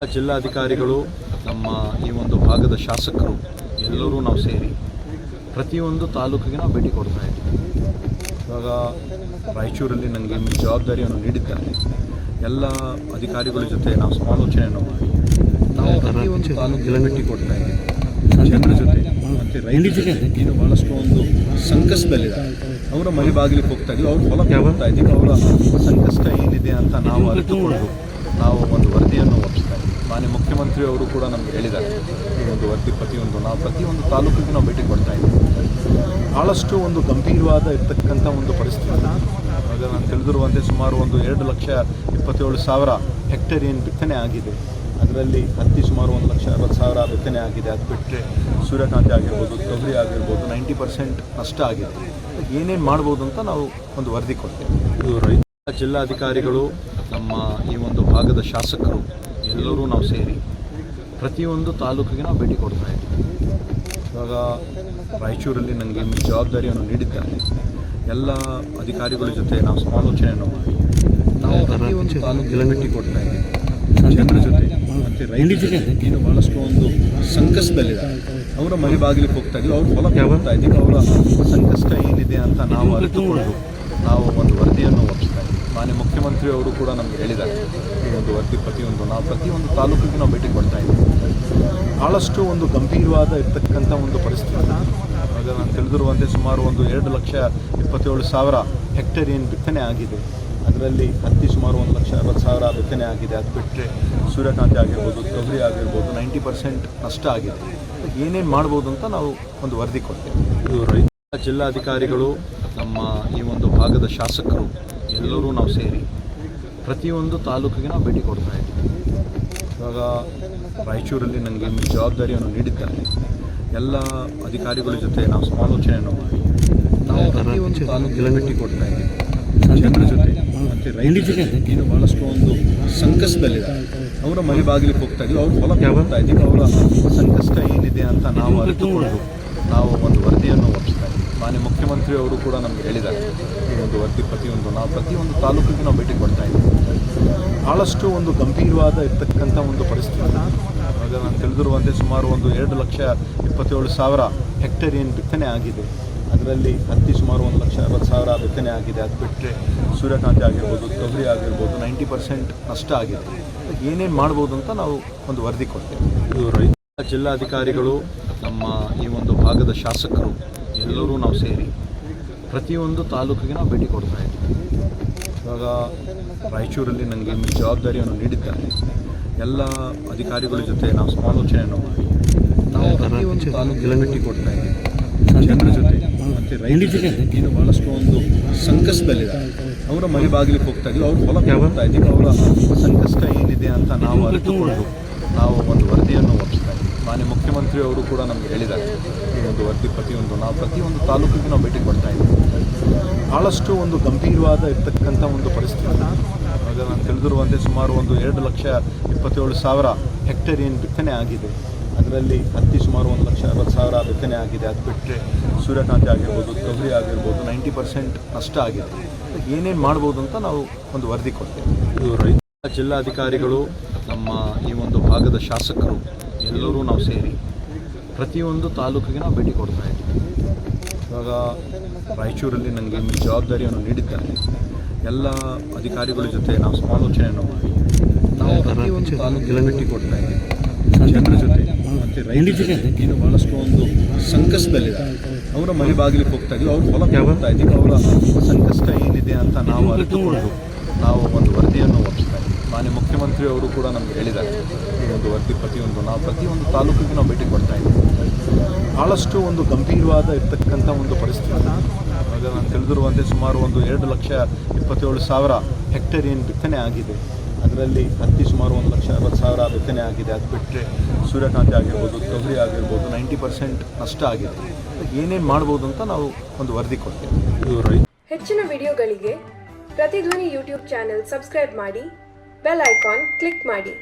ಜಿಲ್ಲಾಧಿಕಾರಿಗಳು ನಮ್ಮ ಈ ಒಂದು ಭಾಗದ ಶಾಸಕರು ಎಲ್ಲರೂ ನಾವು ಸೇರಿ ಪ್ರತಿಯೊಂದು ತಾಲೂಕಿಗೆ ನಾವು ಭೇಟಿ ಕೊಡ್ತಾ ಇದ್ದೀವಿ. ಇವಾಗ ರಾಯಚೂರಲ್ಲಿ ನನಗೆ ಜವಾಬ್ದಾರಿಯನ್ನು ನೀಡಿದ್ದಾರೆ. ಎಲ್ಲ ಅಧಿಕಾರಿಗಳ ಜೊತೆ ನಾವು ಸಮಾಲೋಚನೆಯನ್ನು ಮಾಡಿ ನಾವು ಪ್ರತಿಯೊಂದು ತಾಲೂಕಿಗೆ ಭೇಟಿ ಕೊಡ್ತಾ ಇದ್ದೀವಿ. ಜನರ ಜೊತೆ ಮತ್ತು ರೈತರ ಏನು ಭಾಳಷ್ಟು ಒಂದು ಸಂಕಷ್ಟದಲ್ಲಿದ್ದಾರೆ, ಅವರ ಮನೆ ಬಾಗಿಲಿಗೆ ಹೋಗ್ತಾ ಇದ್ದೀವಿ, ಅವ್ರ ಹೊಲಕ್ಕೆ ಹೋಗ್ತಾ ಇದ್ದೀವಿ. ಅವರ ಸಂಕಷ್ಟ ಏನಿದೆ ಅಂತ ನಾವು ಅರಿತುಕೊಂಡು ನಾವು ಒಂದು ವರದಿಯನ್ನು ಒಪ್ಪಿಸ್ತಾ ಇದ್ದೀವಿ. ಮಾನ್ಯ ಮುಖ್ಯಮಂತ್ರಿ ಅವರು ಕೂಡ ನಮಗೆ ಹೇಳಿದ್ದಾರೆ, ಈ ಒಂದು ವರದಿ ಪ್ರತಿಯೊಂದು ತಾಲೂಕಿಗೆ ನಾವು ಭೇಟಿ ಕೊಡ್ತಾ ಇದ್ದೀವಿ. ಭಾಳಷ್ಟು ಒಂದು ಗಂಭೀರವಾದ ಇರ್ತಕ್ಕಂಥ ಒಂದು ಪರಿಸ್ಥಿತಿ. ಆಗ ನಾನು ತಿಳಿದಿರುವಂತೆ ಸುಮಾರು ಒಂದು 2,27,000 ಹೆಕ್ಟೇರ್ ಏನು ಬಿತ್ತನೆ ಆಗಿದೆ, ಅದರಲ್ಲಿ ಹತ್ತಿ ಸುಮಾರು 1,60,000 ಬಿತ್ತನೆ ಆಗಿದೆ. ಅದು ಬಿಟ್ಟರೆ ಸೂರ್ಯಕಾಂತಿ ಆಗಿರ್ಬೋದು, ತೊಗರಿ ಆಗಿರ್ಬೋದು 90% ನಷ್ಟ ಆಗಿದೆ. ಏನೇನು ಮಾಡ್ಬೋದು ಅಂತ ನಾವು ಒಂದು ವರದಿ ಕೊಡ್ತೇವೆ. ಜಿಲ್ಲಾಧಿಕಾರಿಗಳು ನಮ್ಮ ಈ ಒಂದು ಭಾಗದ ಶಾಸಕರು ಎಲ್ಲರೂ ನಾವು ಸೇರಿ ಪ್ರತಿಯೊಂದು ತಾಲೂಕಿಗೆ ನಾವು ಭೇಟಿ ಕೊಡ್ತಾ ಇದ್ದೀವಿ. ಇವಾಗ ರಾಯಚೂರಲ್ಲಿ ನನಗೆ ಜವಾಬ್ದಾರಿಯನ್ನು ನೀಡಿದ್ದಾರೆ. ಎಲ್ಲ ಅಧಿಕಾರಿಗಳ ಜೊತೆ ನಾವು ಸಮಾಲೋಚನೆಯನ್ನು ಮಾಡಿ ನಾವು ಪ್ರತಿಯೊಂದು ತಾಲೂಕಿಗೆ ಭೇಟಿ ಕೊಡ್ತಾ ಇದ್ದೀವಿ. ಜನರ ಜೊತೆ ಮತ್ತು ರೈತರ ಏನು ಭಾಳಷ್ಟು ಒಂದು ಸಂಕಷ್ಟದಲ್ಲಿದ್ದಾರೆ, ಅವರ ಮನೆ ಬಾಗಿಲಿಗೆ ಹೋಗ್ತಾ ಇದ್ದೀವಿ, ಅವ್ರ ಹೊಲಕ್ಕೆ ಹೋಗ್ತಾ ಇದ್ದೀವಿ. ಅವರ ಸಂಕಷ್ಟ ಏನಿದೆ ಅಂತ ನಾವು ಅರಿತುಕೊಂಡು ನಾವು ಒಂದು ವರದಿಯನ್ನು ಒಪ್ಪಿಸ್ತಾ ಇದ್ದೀವಿ. ಮಾನ್ಯ ಮುಖ್ಯಮಂತ್ರಿ ಅವರು ಕೂಡ ನಮಗೆ ಹೇಳಿದ್ದಾರೆ, ಈ ಒಂದು ವರದಿ ಪ್ರತಿಯೊಂದು ತಾಲೂಕಿಗೆ ನಾವು ಭೇಟಿ ಕೊಡ್ತಾ ಇದ್ದೀವಿ. ಭಾಳಷ್ಟು ಒಂದು ಗಂಭೀರವಾದ ಇರ್ತಕ್ಕಂಥ ಒಂದು ಪರಿಸ್ಥಿತಿ. ಆಗ ನಾನು ತಿಳಿದಿರುವಂತೆ ಸುಮಾರು ಒಂದು 2,27,000 ಹೆಕ್ಟೇರ್ ಏನು ಬಿತ್ತನೆ ಆಗಿದೆ, ಅದರಲ್ಲಿ ಹತ್ತಿ ಸುಮಾರು 1,60,000 ಬಿತ್ತನೆ ಆಗಿದೆ. ಅದು ಬಿಟ್ಟರೆ ಸೂರ್ಯಕಾಂತಿ ಆಗಿರ್ಬೋದು, ತೊಗರಿ ಆಗಿರ್ಬೋದು 90% ನಷ್ಟ ಆಗಿದೆ. ಏನೇನು ಮಾಡ್ಬೋದು ಅಂತ ನಾವು ಒಂದು ವರದಿ ಕೊಡ್ತೇವೆ. ಜಿಲ್ಲಾಧಿಕಾರಿಗಳು ನಮ್ಮ ಈ ಒಂದು ಭಾಗದ ಶಾಸಕರು ಎಲ್ಲರೂ ನಾವು ಸೇರಿ ಪ್ರತಿಯೊಂದು ತಾಲೂಕಿಗೆ ನಾವು ಭೇಟಿ ಕೊಡ್ತಾ ಇದ್ದೀವಿ. ಇವಾಗ ರಾಯಚೂರಲ್ಲಿ ನನಗೆ ಜವಾಬ್ದಾರಿಯನ್ನು ನೀಡಿದ್ದಾರೆ. ಎಲ್ಲ ಅಧಿಕಾರಿಗಳ ಜೊತೆ ನಾವು ಸಮಾಲೋಚನೆಯನ್ನು ಮಾಡಿ ನಾವು ಪ್ರತಿಯೊಂದು ತಾಲೂಕಿಗೆ ಭೇಟಿ ಕೊಡ್ತಾ ಇದ್ದೀವಿ. ಜನರ ಜೊತೆ ಮತ್ತು ರೈತರ ಏನು ಭಾಳಷ್ಟು ಒಂದು ಸಂಕಷ್ಟದಲ್ಲಿದ್ದಾರೆ, ಅವರ ಮನೆ ಬಾಗಿಲಿಗೆ ಹೋಗ್ತಾ ಇದ್ದೀವಿ, ಅವ್ರ ಹೊಲಕ್ಕೆ ಹೋಗ್ತಾ ಇದ್ದೀವಿ. ಅವರ ಸಂಕಷ್ಟ ಏನಿದೆ ಅಂತ ನಾವು ಅರಿತುಕೊಂಡು ನಾವು ಒಂದು ವರದಿಯನ್ನು ಒಪ್ಪಿಸ್ತಾ ಇದ್ದೀವಿ. ಮಾನ್ಯ ಮುಖ್ಯಮಂತ್ರಿ ಅವರು ಕೂಡ ನಮಗೆ ಹೇಳಿದ್ದಾರೆ, ಈ ಒಂದು ವರದಿ ಪ್ರತಿಯೊಂದು ತಾಲೂಕಿಗೆ ನಾವು ಭೇಟಿ ಕೊಡ್ತಾ ಇದ್ದೀವಿ. ಭಾಳಷ್ಟು ಒಂದು ಗಂಭೀರವಾದ ಇರ್ತಕ್ಕಂಥ ಒಂದು ಪರಿಸ್ಥಿತಿ. ಆಗ ನಾನು ತಿಳಿದಿರುವಂತೆ ಸುಮಾರು ಒಂದು 2,27,000 ಹೆಕ್ಟೇರ್ ಏನು ಬಿತ್ತನೆ ಆಗಿದೆ, ಅದರಲ್ಲಿ ಹತ್ತಿ ಸುಮಾರು 1,60,000 ಬಿತ್ತನೆ ಆಗಿದೆ. ಅದು ಬಿಟ್ಟರೆ ಸೂರ್ಯಕಾಂತಿ ಆಗಿರ್ಬೋದು, ತೊಗರಿ ಆಗಿರ್ಬೋದು 90% ನಷ್ಟ ಆಗಿದೆ. ಏನೇನು ಮಾಡ್ಬೋದು ಅಂತ ನಾವು ಒಂದು ವರದಿ ಕೊಡ್ತೇವೆ. ಜಿಲ್ಲಾಧಿಕಾರಿಗಳು ನಮ್ಮ ಈ ಒಂದು ಭಾಗದ ಶಾಸಕರು ಎಲ್ಲರೂ ನಾವು ಸೇರಿ ಪ್ರತಿಯೊಂದು ತಾಲೂಕಿಗೆ ನಾವು ಭೇಟಿ ಕೊಡ್ತಾ ಇದ್ದೀವಿ. ಇವಾಗ ರಾಯಚೂರಲ್ಲಿ ನನಗೆ ಜವಾಬ್ದಾರಿಯನ್ನು ನೀಡಿದ್ದಾರೆ. ಎಲ್ಲ ಅಧಿಕಾರಿಗಳ ಜೊತೆ ನಾವು ಸಮಾಲೋಚನೆಯನ್ನು ಮಾಡಿ ನಾವು ಪ್ರತಿಯೊಂದು ತಾಲೂಕಿಗೆ ಭೇಟಿ ಕೊಡ್ತಾ ಇದ್ದೀವಿ. ಜನರ ಜೊತೆ ಮತ್ತು ರೈತರ ಏನು ಭಾಳಷ್ಟು ಒಂದು ಸಂಕಷ್ಟದಲ್ಲಿದ್ದಾರೆ, ಅವರ ಮನೆ ಬಾಗಿಲಿಗೆ ಹೋಗ್ತಾ ಇದ್ದೀವಿ, ಅವ್ರ ಹೊಲಕ್ಕೆ ಹೋಗ್ತಾ ಇದ್ದೀವಿ. ಅವರ ಸಂಕಷ್ಟ ಏನಿದೆ ಅಂತ ನಾವು ಅರಿತುಕೊಂಡು ನಾವು ಒಂದು ವರದಿಯನ್ನು ಒಪ್ಪಿಸ್ತಾ ಇದ್ದೀವಿ. ಮಾನ್ಯ ಮುಖ್ಯಮಂತ್ರಿ ಅವರು ಕೂಡ ನಮಗೆ ಹೇಳಿದ್ದಾರೆ, ಈ ಒಂದು ವರದಿ ಪ್ರತಿಯೊಂದು ತಾಲೂಕಿಗೆ ನಾವು ಭೇಟಿ ಕೊಡ್ತಾ ಇದ್ದೀವಿ. ಭಾಳಷ್ಟು ಒಂದು ಗಂಭೀರವಾದ ಇರ್ತಕ್ಕಂಥ ಒಂದು ಪರಿಸ್ಥಿತಿ. ಆಗ ನಾನು ತಿಳಿದಿರುವಂತೆ ಸುಮಾರು ಒಂದು 2,27,000 ಹೆಕ್ಟೇರ್ ಏನು ಬಿತ್ತನೆ ಆಗಿದೆ, ಅದರಲ್ಲಿ ಹತ್ತಿ ಸುಮಾರು 1,60,000 ಬಿತ್ತನೆ ಆಗಿದೆ. ಅದು ಬಿಟ್ಟರೆ ಸೂರ್ಯಕಾಂತಿ ಆಗಿರ್ಬೋದು, ತೊಗರಿ ಆಗಿರ್ಬೋದು 90% ನಷ್ಟ ಆಗಿದೆ. ಏನೇನು ಮಾಡ್ಬೋದು ಅಂತ ನಾವು ಒಂದು ವರದಿ ಕೊಡ್ತೇವೆ. ಜಿಲ್ಲಾಧಿಕಾರಿಗಳು ನಮ್ಮ ಈ ಒಂದು ಭಾಗದ ಶಾಸಕರು ಎಲ್ಲರೂ ನಾವು ಸೇರಿ ಪ್ರತಿಯೊಂದು ತಾಲೂಕಿಗೆ ನಾವು ಭೇಟಿ ಕೊಡ್ತಾ ಇದ್ದೀವಿ. ಇವಾಗ ರಾಯಚೂರಲ್ಲಿ ನನಗೆ ಜವಾಬ್ದಾರಿಯನ್ನು ನೀಡಿದ್ದಾರೆ. ಎಲ್ಲ ಅಧಿಕಾರಿಗಳ ಜೊತೆ ನಾವು ಸಮಾಲೋಚನೆಯನ್ನು ಮಾಡಿ ನಾವು ಪ್ರತಿಯೊಂದು ತಾಲೂಕಿಗೆ ಭೇಟಿ ಕೊಡ್ತಾ ಇದ್ದೀವಿ. ಜನರ ಜೊತೆ ಮತ್ತು ರೈತರ ಏನು ಭಾಳಷ್ಟು ಒಂದು ಸಂಕಷ್ಟದಲ್ಲಿದ್ದಾರೆ, ಅವರ ಮನೆ ಬಾಗಿಲಿಗೆ ಹೋಗ್ತಾ ಇದ್ದೀವಿ, ಅವ್ರ ಹೊಲಕ್ಕೆ ಹೋಗ್ತಾ ಇದ್ದೀವಿ. ಅವರ ಸಂಕಷ್ಟ ಏನಿದೆ ಅಂತ ನಾವು ಅರಿತುಕೊಂಡು ನಾವು ಒಂದು ವರದಿಯನ್ನು ಒಪ್ಪಿಸ್ತಾ ಇದ್ದೀವಿ. ಮಾನ್ಯ ಮುಖ್ಯಮಂತ್ರಿ ಅವರು ಕೂಡ ನಮಗೆ ಹೇಳಿದ್ದಾರೆ, ಈ ಒಂದು ವರದಿ ಪ್ರತಿಯೊಂದು ತಾಲೂಕಿಗೆ ನಾವು ಭೇಟಿ ಕೊಡ್ತಾ ಇದ್ದೀವಿ. ಭಾಳಷ್ಟು ಒಂದು ಗಂಭೀರವಾದ ಇರ್ತಕ್ಕಂಥ ಒಂದು ಪರಿಸ್ಥಿತಿ. ಆಗ ನಾನು ತಿಳಿದಿರುವಂತೆ ಸುಮಾರು ಒಂದು 2,27,000 ಹೆಕ್ಟೇರ್ ಏನು ಬಿತ್ತನೆ ಆಗಿದೆ, ಅದರಲ್ಲಿ ಹತ್ತಿ ಸುಮಾರು 1,60,000 ಬಿತ್ತನೆ ಆಗಿದೆ. ಅದು ಬಿಟ್ಟರೆ ಸೂರ್ಯಕಾಂತಿ ಆಗಿರ್ಬೋದು, ತೊಗರಿ ಆಗಿರ್ಬೋದು 90% ನಷ್ಟ ಆಗಿದೆ. ಏನೇನು ಮಾಡ್ಬೋದು ಅಂತ ನಾವು ಒಂದು ವರದಿ ಕೊಡ್ತೇವೆ. ಹೆಚ್ಚಿನ ವಿಡಿಯೋಗಳಿಗೆ ಪ್ರತಿಧ್ವನಿ ಯೂಟ್ಯೂಬ್ ಚಾನೆಲ್ ಸಬ್ಸ್ಕ್ರೈಬ್ ಮಾಡಿ, ಬೆಲ್ ಐಕಾನ್ ಕ್ಲಿಕ್ ಮಾಡಿ.